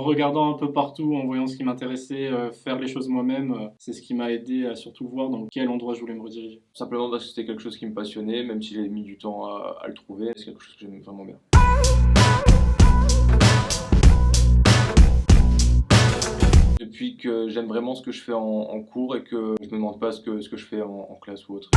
regardant un peu partout, en voyant ce qui m'intéressait, faire les choses moi-même, c'est ce qui m'a aidé à surtout voir dans quel endroit je voulais me rediriger. Simplement parce que c'était quelque chose qui me passionnait, même si j'ai mis du temps à le trouver, c'est quelque chose que j'aime vraiment bien. Depuis que j'aime vraiment ce que je fais en cours et que je me demande pas ce que je fais en classe ou autre.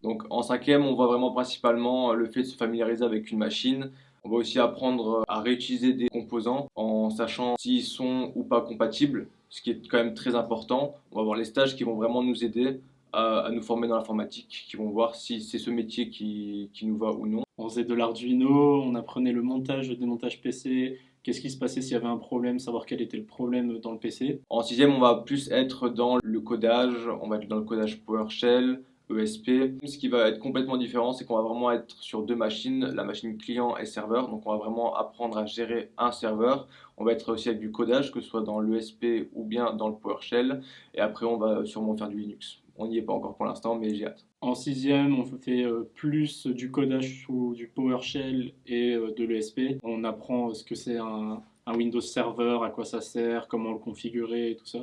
Donc en cinquième, on voit vraiment principalement le fait de se familiariser avec une machine. On va aussi apprendre à réutiliser des composants en sachant s'ils sont ou pas compatibles, ce qui est quand même très important. On va voir les stages qui vont vraiment nous aider à nous former dans l'informatique, qui vont voir si c'est ce métier qui nous va ou non. On faisait de l'Arduino, on apprenait le montage, le démontage PC, qu'est-ce qui se passait s'il y avait un problème, savoir quel était le problème dans le PC. En sixième, on va plus être dans le codage, on va être dans le codage PowerShell, ESP. Ce qui va être complètement différent, c'est qu'on va vraiment être sur deux machines, la machine client et serveur. Donc on va vraiment apprendre à gérer un serveur. On va être aussi avec du codage, que ce soit dans l'ESP ou bien dans le PowerShell. Et après, on va sûrement faire du Linux. On n'y est pas encore pour l'instant, mais j'ai hâte. En sixième, on fait plus du codage sous du PowerShell et de l'ESP. On apprend ce que c'est un Windows Server, à quoi ça sert, comment le configurer et tout ça.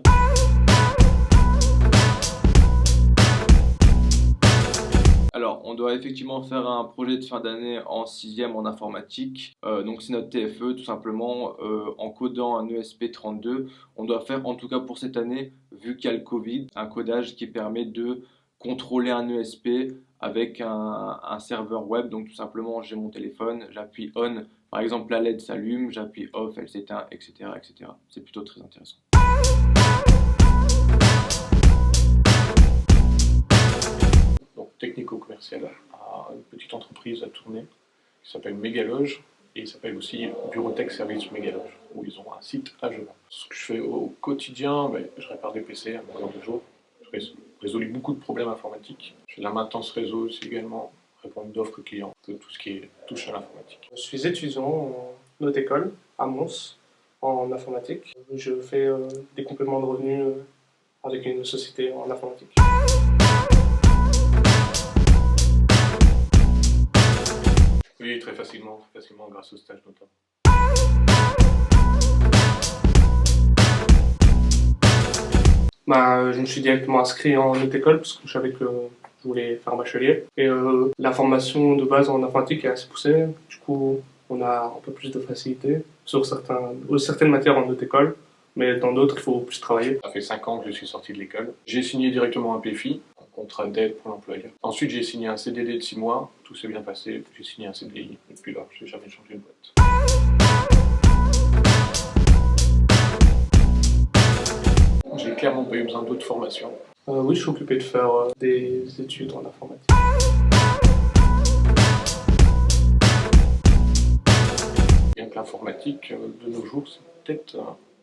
Alors, on doit effectivement faire un projet de fin d'année en sixième en informatique. Donc c'est notre TFE, tout simplement. En codant un ESP32, on doit faire, en tout cas pour cette année, vu qu'il y a le Covid, un codage qui permet de contrôler un ESP avec un serveur web. Donc tout simplement, j'ai mon téléphone, j'appuie on, par exemple la LED s'allume, j'appuie off, elle s'éteint, etc., etc. C'est plutôt très intéressant. Technico-commercial à une petite entreprise à Tournai qui s'appelle Megaloge et il s'appelle aussi Bureautech Service Megaloge où ils ont un site à Genin. Ce que je fais au quotidien, je répare des PC à longueur de jour, je résolu beaucoup de problèmes informatiques, je fais de la maintenance réseau aussi également, répondre d'offres clients, tout ce qui touche à l'informatique. Je suis étudiant en notre école à Mons en informatique. Je fais des compléments de revenus avec une société en informatique. Oui, très facilement grâce au stage notamment. Je me suis directement inscrit en notre école parce que je savais que je voulais faire un bachelier. Et la formation de base en informatique est assez poussée. Du coup, on a un peu plus de facilité sur certaines matières en notre école. Mais dans d'autres, il faut plus travailler. Ça fait 5 ans que je suis sorti de l'école. J'ai signé directement un PFI, un contrat d'aide pour l'employeur. Ensuite, j'ai signé un CDD de 6 mois. Tout s'est bien passé. J'ai signé un CDI. Et puis là, j'ai jamais changé de boîte. J'ai clairement pas eu besoin d'autres formations. Oui, je suis occupé de faire des études en informatique. Bien que l'informatique, de nos jours, c'est peut-être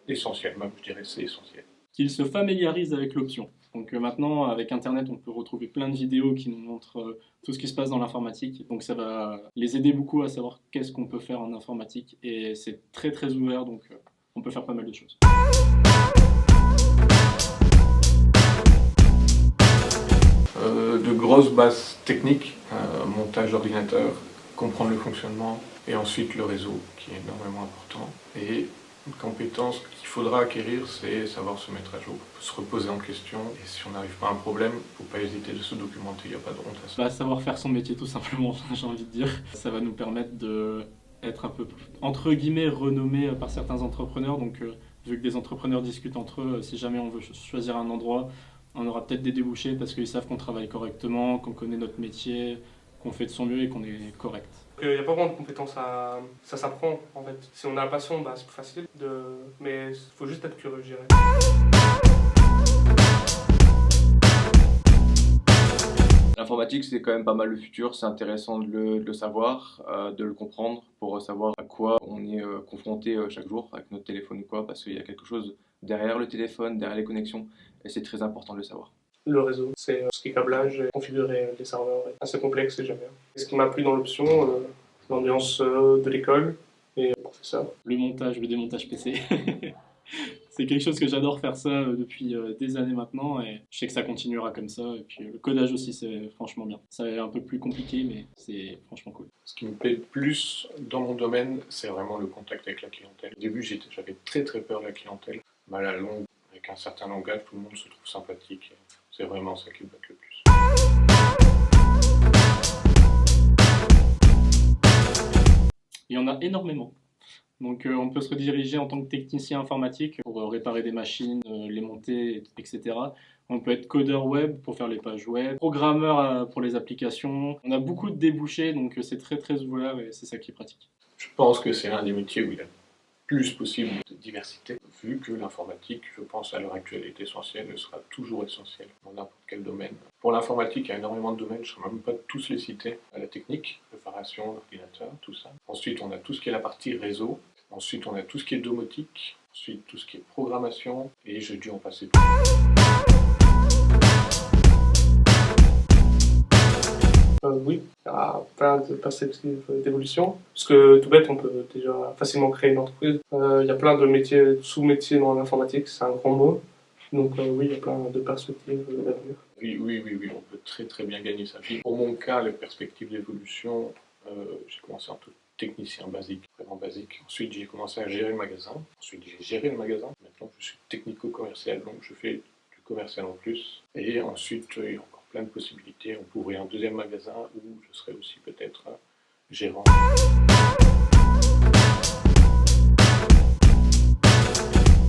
essentiel, même je dirais c'est essentiel. Qu'ils se familiarisent avec l'option. Donc maintenant, avec Internet, on peut retrouver plein de vidéos qui nous montrent tout ce qui se passe dans l'informatique. Donc ça va les aider beaucoup à savoir qu'est-ce qu'on peut faire en informatique. Et c'est très très ouvert, donc on peut faire pas mal de choses. De grosses bases techniques, montage d'ordinateur, comprendre le fonctionnement, et ensuite le réseau, qui est énormément important. Et une compétence qu'il faudra acquérir, c'est savoir se mettre à jour, se reposer en question, et si on n'arrive pas à un problème, il ne faut pas hésiter de se documenter, il n'y a pas de honte à ça. Savoir faire son métier tout simplement, j'ai envie de dire. Ça va nous permettre d'être un peu, entre guillemets, renommé par certains entrepreneurs. Donc vu que des entrepreneurs discutent entre eux, si jamais on veut choisir un endroit, on aura peut-être des débouchés parce qu'ils savent qu'on travaille correctement, qu'on connaît notre métier, qu'on fait de son mieux et qu'on est correct. Il n'y a pas vraiment de compétences ça s'apprend en fait. Si on a la passion, c'est plus facile, mais il faut juste être curieux, je dirais. L'informatique, c'est quand même pas mal le futur, c'est intéressant de le savoir, de le comprendre pour savoir à quoi on est confronté chaque jour avec notre téléphone ou quoi, parce qu'il y a quelque chose derrière le téléphone, derrière les connexions, et c'est très important de le savoir. Le réseau, c'est ce qui est câblage et configurer les serveurs, assez complexe et jamais. Ce qui m'a plu dans l'option, l'ambiance de l'école et le professeur. Le montage, le démontage PC. C'est quelque chose que j'adore faire ça depuis des années maintenant et je sais que ça continuera comme ça. Et puis le codage aussi, c'est franchement bien. Ça est un peu plus compliqué, mais c'est franchement cool. Ce qui me plaît le plus dans mon domaine, c'est vraiment le contact avec la clientèle. Au début, j'avais très très peur de la clientèle, mais à la longue, avec un certain langage, tout le monde se trouve sympathique. C'est vraiment ça qui me plaît le plus. Il y en a énormément. Donc on peut se rediriger en tant que technicien informatique pour réparer des machines, les monter, etc. On peut être codeur web pour faire les pages web, programmeur pour les applications. On a beaucoup de débouchés, donc c'est très très ouvert et c'est ça qui est pratique. Je pense que c'est l'un des métiers où il y a le plus possible de diversité, vu que l'informatique, je pense à l'heure actuelle, est essentielle et sera toujours essentielle dans n'importe quel domaine. Pour l'informatique, il y a énormément de domaines, je ne saurais même pas tous les citer. À la technique, préparation, l'ordinateur, tout ça. Ensuite, on a tout ce qui est la partie réseau. Ensuite, on a tout ce qui est domotique. Ensuite, tout ce qui est programmation. Et j'ai dû en passer. Oui, il y a plein de perspectives d'évolution. Parce que tout bête, on peut déjà facilement créer une entreprise. Il y a plein de métiers, sous-métiers dans l'informatique, c'est un grand mot. Donc oui, il y a plein de perspectives d'avenir. Oui, on peut très très bien gagner sa vie. Pour mon cas, les perspectives d'évolution, j'ai commencé en tant que technicien basique, vraiment basique. Ensuite, j'ai commencé à gérer le magasin. Ensuite, j'ai géré le magasin. Maintenant, je suis technico-commercial, donc je fais du commercial en plus. Et ensuite, il y a encore plein de possibilités. On peut ouvrir un deuxième magasin où je serai aussi peut-être gérant.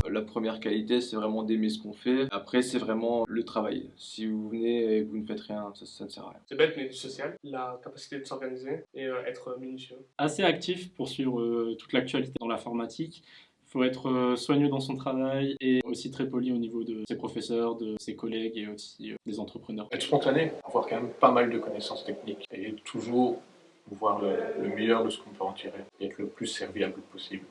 La première qualité, c'est vraiment d'aimer ce qu'on fait. Après, c'est vraiment le travail. Si vous venez et que vous ne faites rien, ça ne sert à rien. C'est bête, mais du social, la capacité de s'organiser et être minutieux. Assez actif pour suivre toute l'actualité dans l'informatique. Il faut être soigneux dans son travail et aussi très poli au niveau de ses professeurs, de ses collègues et aussi des entrepreneurs. Être spontané, avoir quand même pas mal de connaissances techniques et toujours voir le meilleur de ce qu'on peut en tirer et être le plus serviable possible.